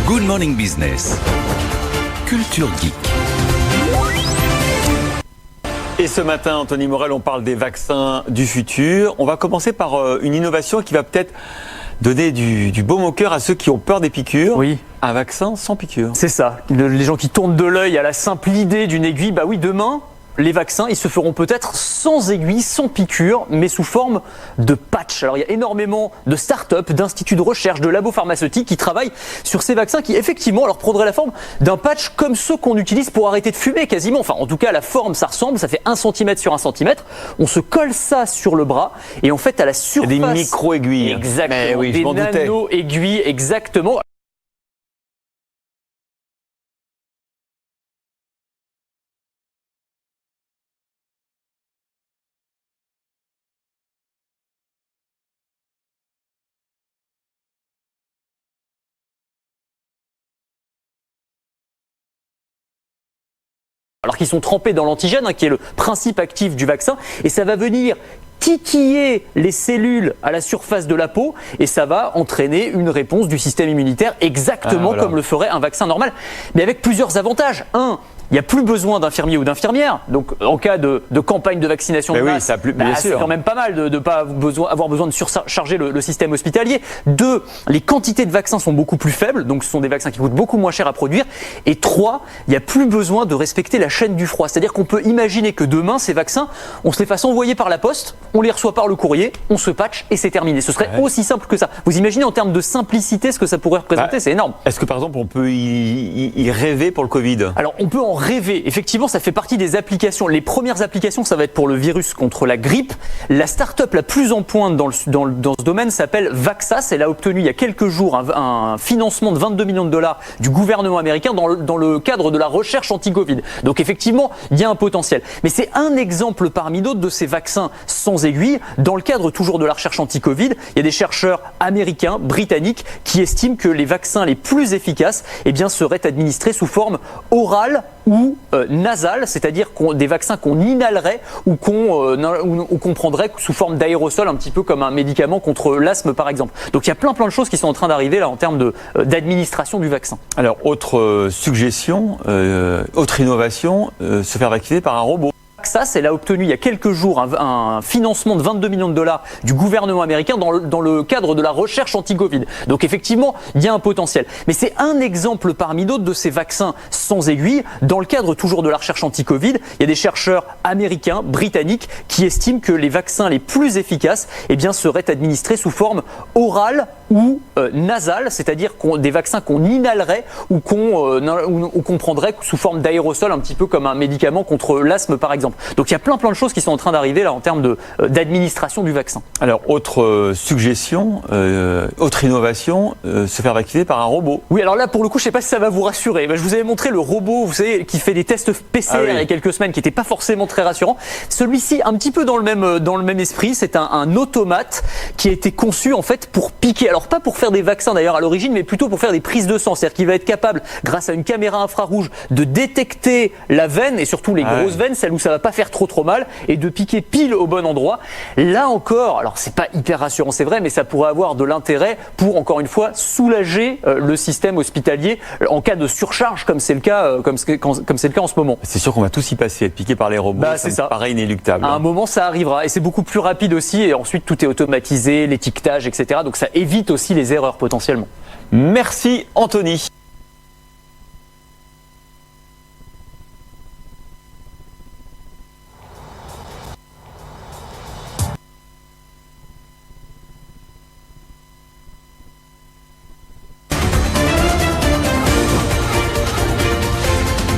Good Morning Business. Culture Geek. Et ce matin, Anthony Morel, on parle des vaccins du futur. On va commencer par une innovation qui va peut-être donner du baume au cœur à ceux qui ont peur des piqûres. Oui. Un vaccin sans piqûre. C'est ça. Les gens qui tournent de l'œil à la simple idée d'une aiguille, bah oui, demain, les vaccins, ils se feront peut-être sans aiguille, sans piqûre, mais sous forme de patch. Alors il y a énormément de start-up, d'instituts de recherche, de labos pharmaceutiques qui travaillent sur ces vaccins qui effectivement leur prendraient la forme d'un patch comme ceux qu'on utilise pour arrêter de fumer quasiment. Enfin en tout cas la forme ça ressemble, ça fait 1 cm sur 1 cm. On se colle ça sur le bras et en fait à la surface... Des micro-aiguilles. Exactement, mais oui, des je m'en doutais. nano-aiguilles, exactement. Alors qu'ils sont trempés dans l'antigène, qui est le principe actif du vaccin, et ça va venir titiller les cellules à la surface de la peau, et ça va entraîner une réponse du système immunitaire exactement comme le ferait un vaccin normal, mais avec plusieurs avantages. Il n'y a plus besoin d'infirmiers ou d'infirmières. Donc, en cas de campagne de vaccination de masse, c'est quand même pas mal de ne pas avoir besoin de surcharger le système hospitalier. 2, les quantités de vaccins sont beaucoup plus faibles. Donc, ce sont des vaccins qui coûtent beaucoup moins cher à produire. Et 3, il n'y a plus besoin de respecter la chaîne du froid. C'est-à-dire qu'on peut imaginer que demain, ces vaccins, on se les fasse envoyer par la poste, on les reçoit par le courrier, on se patch et c'est terminé. Ce serait aussi simple que ça. Vous imaginez en termes de simplicité ce que ça pourrait représenter, c'est énorme. Est-ce que par exemple, on peut y rêver pour le Covid ? Alors, on peut en rêver. Effectivement, ça fait partie des applications. Les premières applications, ça va être pour le virus contre la grippe. La start-up la plus en pointe dans ce domaine s'appelle Vaxas. Elle a obtenu il y a quelques jours un financement de 22 millions de dollars du gouvernement américain dans le cadre de la recherche anti-Covid. Donc effectivement, il y a un potentiel. Mais c'est un exemple parmi d'autres de ces vaccins sans aiguille. Dans le cadre toujours de la recherche anti-Covid, il y a des chercheurs américains, britanniques, qui estiment que les vaccins les plus efficaces seraient administrés sous forme orale ou nasale, c'est-à-dire des vaccins qu'on inhalerait ou qu'on prendrait sous forme d'aérosol, un petit peu comme un médicament contre l'asthme par exemple. Donc il y a plein de choses qui sont en train d'arriver là en termes d'administration du vaccin. Alors autre suggestion, autre innovation, se faire vacciner par un robot. Vaxas, elle a obtenu il y a quelques jours un financement de 22 millions de dollars du gouvernement américain dans le cadre de la recherche anti-Covid. Donc effectivement, il y a un potentiel. Mais c'est un exemple parmi d'autres de ces vaccins sans aiguille. Dans le cadre toujours de la recherche anti-Covid, il y a des chercheurs américains, britanniques, qui estiment que les vaccins les plus efficaces seraient administrés sous forme orale ou nasale, c'est-à-dire des vaccins qu'on inhalerait ou qu'on prendrait sous forme d'aérosol, un petit peu comme un médicament contre l'asthme par exemple. Donc il y a plein de choses qui sont en train d'arriver là en termes d'administration du vaccin. Alors autre suggestion, autre innovation, se faire vacciner par un robot. Oui, alors là pour le coup je sais pas si ça va vous rassurer. Je vous avais montré le robot, vous savez, qui fait des tests PCR il y a quelques semaines, qui n'était pas forcément très rassurant. Celui-ci, un petit peu dans le même esprit, c'est un automate qui a été conçu en fait pour piquer. Alors pas pour faire des vaccins d'ailleurs à l'origine, mais plutôt pour faire des prises de sang. C'est-à-dire qu'il va être capable, grâce à une caméra infrarouge, de détecter la veine et surtout les grosses veines, celles où ça va pas faire trop mal, et de piquer pile au bon endroit. Là encore, alors c'est pas hyper rassurant, c'est vrai, mais ça pourrait avoir de l'intérêt pour, encore une fois, soulager le système hospitalier en cas de surcharge, comme c'est le cas, comme c'est le cas en ce moment. C'est sûr qu'on va tous y passer, être piqué par les robots, ça me paraît inéluctable. À un moment, ça arrivera, et c'est beaucoup plus rapide aussi, et ensuite tout est automatisé, l'étiquetage, etc. Donc ça évite aussi les erreurs potentiellement. Merci Anthony.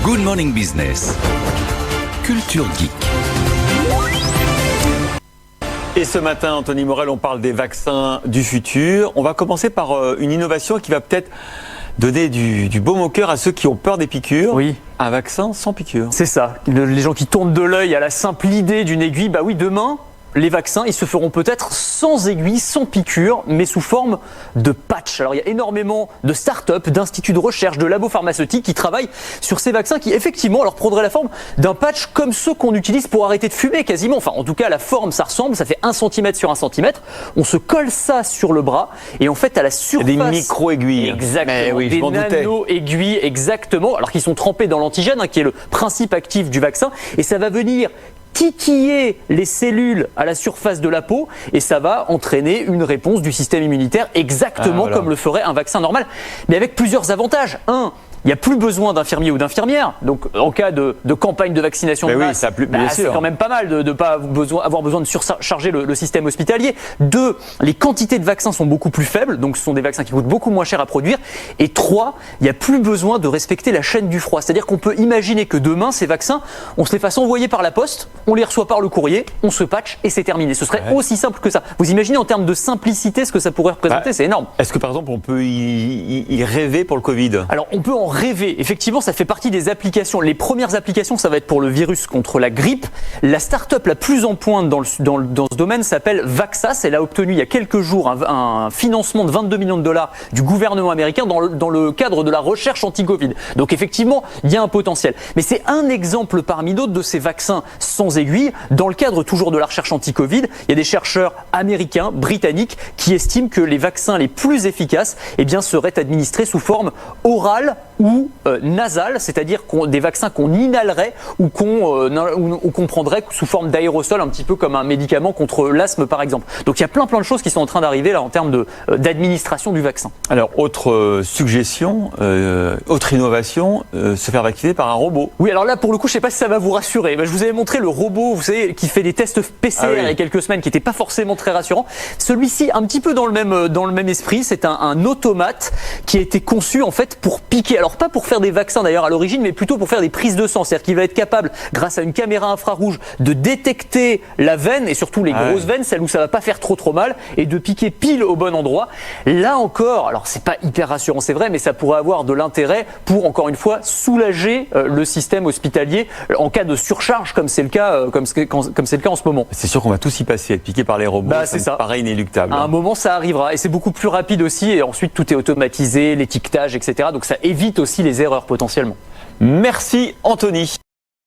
Good Morning Business. Culture Geek. Et ce matin, Anthony Morel, on parle des vaccins du futur. On va commencer par une innovation qui va peut-être donner du baume au cœur à ceux qui ont peur des piqûres. Oui. Un vaccin sans piqûre. C'est ça. Les gens qui tournent de l'œil à la simple idée d'une aiguille, bah oui, demain, les vaccins, ils se feront peut-être sans aiguille, sans piqûre, mais sous forme de patch. Alors il y a énormément de start-up, d'instituts de recherche, de labos pharmaceutiques qui travaillent sur ces vaccins qui effectivement leur prendraient la forme d'un patch comme ceux qu'on utilise pour arrêter de fumer quasiment. Enfin en tout cas la forme ça ressemble, ça fait 1 cm sur 1 cm. On se colle ça sur le bras et en fait à la surface... Des micro-aiguilles. Exactement, Oui, des nano-aiguilles, exactement, alors qu'ils sont trempés dans l'antigène, qui est le principe actif du vaccin, et ça va venir titiller les cellules à la surface de la peau et ça va entraîner une réponse du système immunitaire exactement comme le ferait un vaccin normal, mais avec plusieurs avantages. Il n'y a plus besoin d'infirmiers ou d'infirmières. Donc, en cas de campagne de vaccination de masse, c'est quand même pas mal de ne pas avoir besoin de surcharger le système hospitalier. 2, les quantités de vaccins sont beaucoup plus faibles. Donc, ce sont des vaccins qui coûtent beaucoup moins cher à produire. Et 3, il n'y a plus besoin de respecter la chaîne du froid. C'est-à-dire qu'on peut imaginer que demain, ces vaccins, on se les fasse envoyer par la poste, on les reçoit par le courrier, on se patch et c'est terminé. Ce serait aussi simple que ça. Vous imaginez en termes de simplicité ce que ça pourrait représenter, c'est énorme. Est-ce que par exemple, on peut y rêver pour le Covid ? Alors, on peut en rêver. Effectivement, ça fait partie des applications. Les premières applications, ça va être pour le virus contre la grippe. La start-up la plus en pointe dans ce domaine s'appelle Vaxas. Elle a obtenu il y a quelques jours un financement de 22 millions de dollars du gouvernement américain dans le cadre de la recherche anti-Covid. Donc effectivement, il y a un potentiel. Mais c'est un exemple parmi d'autres de ces vaccins sans aiguille. Dans le cadre toujours de la recherche anti-Covid, il y a des chercheurs américains, britanniques, qui estiment que les vaccins les plus efficaces seraient administrés sous forme orale ou nasale, c'est-à-dire des vaccins qu'on inhalerait ou qu'on prendrait sous forme d'aérosol, un petit peu comme un médicament contre l'asthme par exemple. Donc il y a plein de choses qui sont en train d'arriver là en termes d'administration du vaccin. Alors autre suggestion, autre innovation, se faire vacciner par un robot. Oui, alors là pour le coup je sais pas si ça va vous rassurer. Je vous avais montré le robot, vous savez, qui fait des tests PCR il y a quelques semaines, qui n'était pas forcément très rassurant. Celui-ci, un petit peu dans le même esprit, c'est un automate qui a été conçu en fait pour piquer. Alors pas pour faire des vaccins d'ailleurs à l'origine, mais plutôt pour faire des prises de sang. C'est-à-dire qu'il va être capable, grâce à une caméra infrarouge, de détecter la veine et surtout les grosses veines, celles où ça va pas faire trop mal, et de piquer pile au bon endroit. Là encore, alors c'est pas hyper rassurant, c'est vrai, mais ça pourrait avoir de l'intérêt pour, encore une fois, soulager le système hospitalier en cas de surcharge, comme c'est le cas, comme c'est le cas en ce moment. C'est sûr qu'on va tous y passer, être piqué par les robots. C'est ça. Paraît inéluctable. À un moment, ça arrivera, et c'est beaucoup plus rapide aussi. Et ensuite, tout est automatisé, l'étiquetage, etc. Donc ça évite aussi les erreurs potentiellement. Merci Anthony.